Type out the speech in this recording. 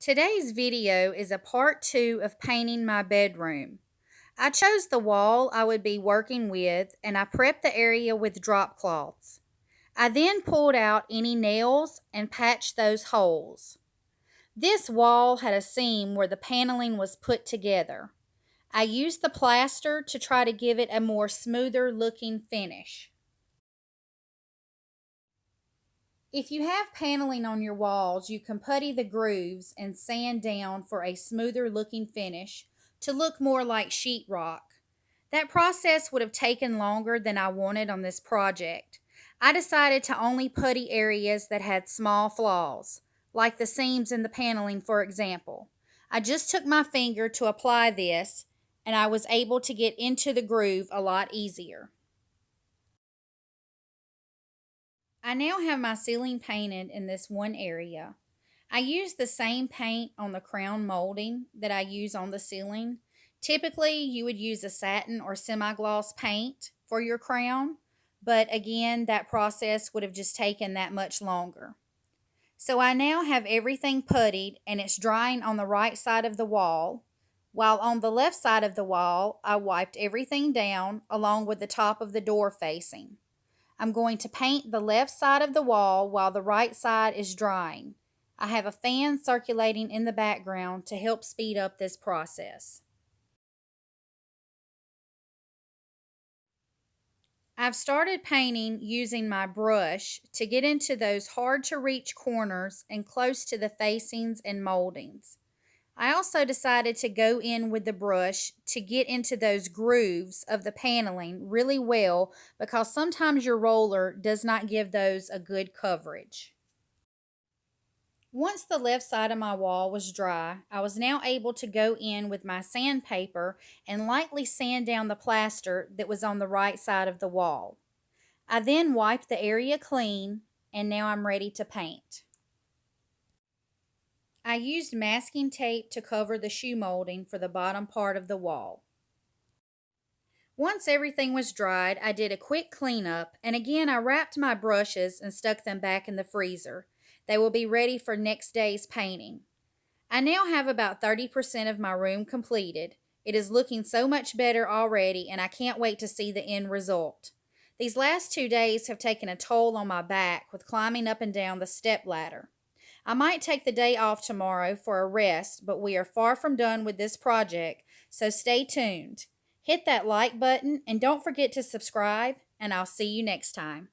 Today's video is a part 2 of painting my bedroom. I chose the wall I would be working with and I prepped the area with drop cloths. I then pulled out any nails and patched those holes. This wall had a seam where the paneling was put together. I used the plaster to try to give it a more smoother looking finish. If you have paneling on your walls, you can putty the grooves and sand down for a smoother looking finish to look more like sheetrock. That process would have taken longer than I wanted on this project. I decided to only putty areas that had small flaws, like the seams in the paneling, for example. I just took my finger to apply this, and I was able to get into the groove a lot easier. I now have my ceiling painted in this one area. I use the same paint on the crown molding that I use on the ceiling. Typically, you would use a satin or semi-gloss paint for your crown, but again, that process would have just taken that much longer. So I now have everything puttied and it's drying on the right side of the wall, while on the left side of the wall, I wiped everything down along with the top of the door facing. I'm going to paint the left side of the wall while the right side is drying. I have a fan circulating in the background to help speed up this process. I've started painting using my brush to get into those hard to reach corners and close to the facings and moldings. I also decided to go in with the brush to get into those grooves of the paneling really well because sometimes your roller does not give those a good coverage. Once the left side of my wall was dry, I was now able to go in with my sandpaper and lightly sand down the plaster that was on the right side of the wall. I then wiped the area clean and now I'm ready to paint. I used masking tape to cover the shoe molding for the bottom part of the wall. Once everything was dried, I did a quick cleanup, and again I wrapped my brushes and stuck them back in the freezer. They will be ready for next day's painting. I now have about 30% of my room completed. It is looking so much better already, and I can't wait to see the end result. These last 2 days have taken a toll on my back with climbing up and down the step ladder. I might take the day off tomorrow for a rest, but we are far from done with this project, so stay tuned. Hit that like button and don't forget to subscribe, and I'll see you next time.